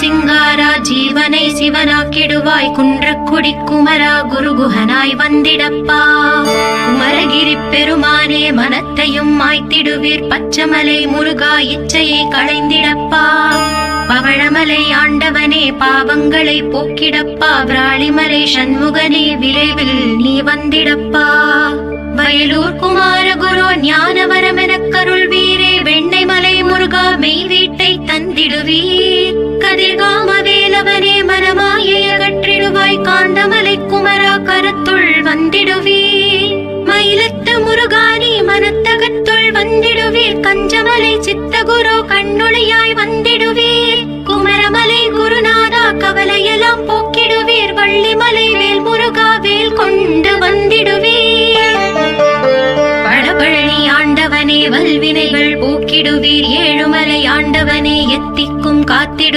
சிங்காரா ஜீவனை சிவனாக்கிடுவாய் குன்றக்குடி குமரா குருகுஹனாய் வந்திடப்பா. குமரகிரி பெருமானே மனத்தையும் மாய்த்திடுவீர் பச்சமலை முருகா இச்சையை களைந்திடப்பா. பவழமலை ஆண்டவனே பாவங்களை போக்கிடப்பா. விராளிமலை சண்முகனே விரைவில் நீ வந்திடப்பா. வயலூர் குமாரகுரு ஞானவரமெனக் கருள்வீரே வெண்ணைமலை முருகா மெய் வீட்டை தந்திடுவீர். கதிர்காம வேலவனே மனமாயை அகற்றிடுவாய் காந்தமலை குமரா கரத்துள் வந்திடுவீர். மயிலத்து முருகானி மனத்தகத்துள் வந்திடுவீர். கஞ்சமலை சித்தகுரு கண்ணுளியாய் வந்திடுவீர். குமரமலை குருநாதா கவலையெல்லாம் போக்கிடுவீர். வள்ளிமலை வேல் முருகா வேல் கொண்டு வந்திடுவீர். பழபழனி ஆண்டவனே வல்வினைகள் போக்கிடுவீர். ஏழுமலை ஆண்டவனே எத்திக்கும் காத்திடு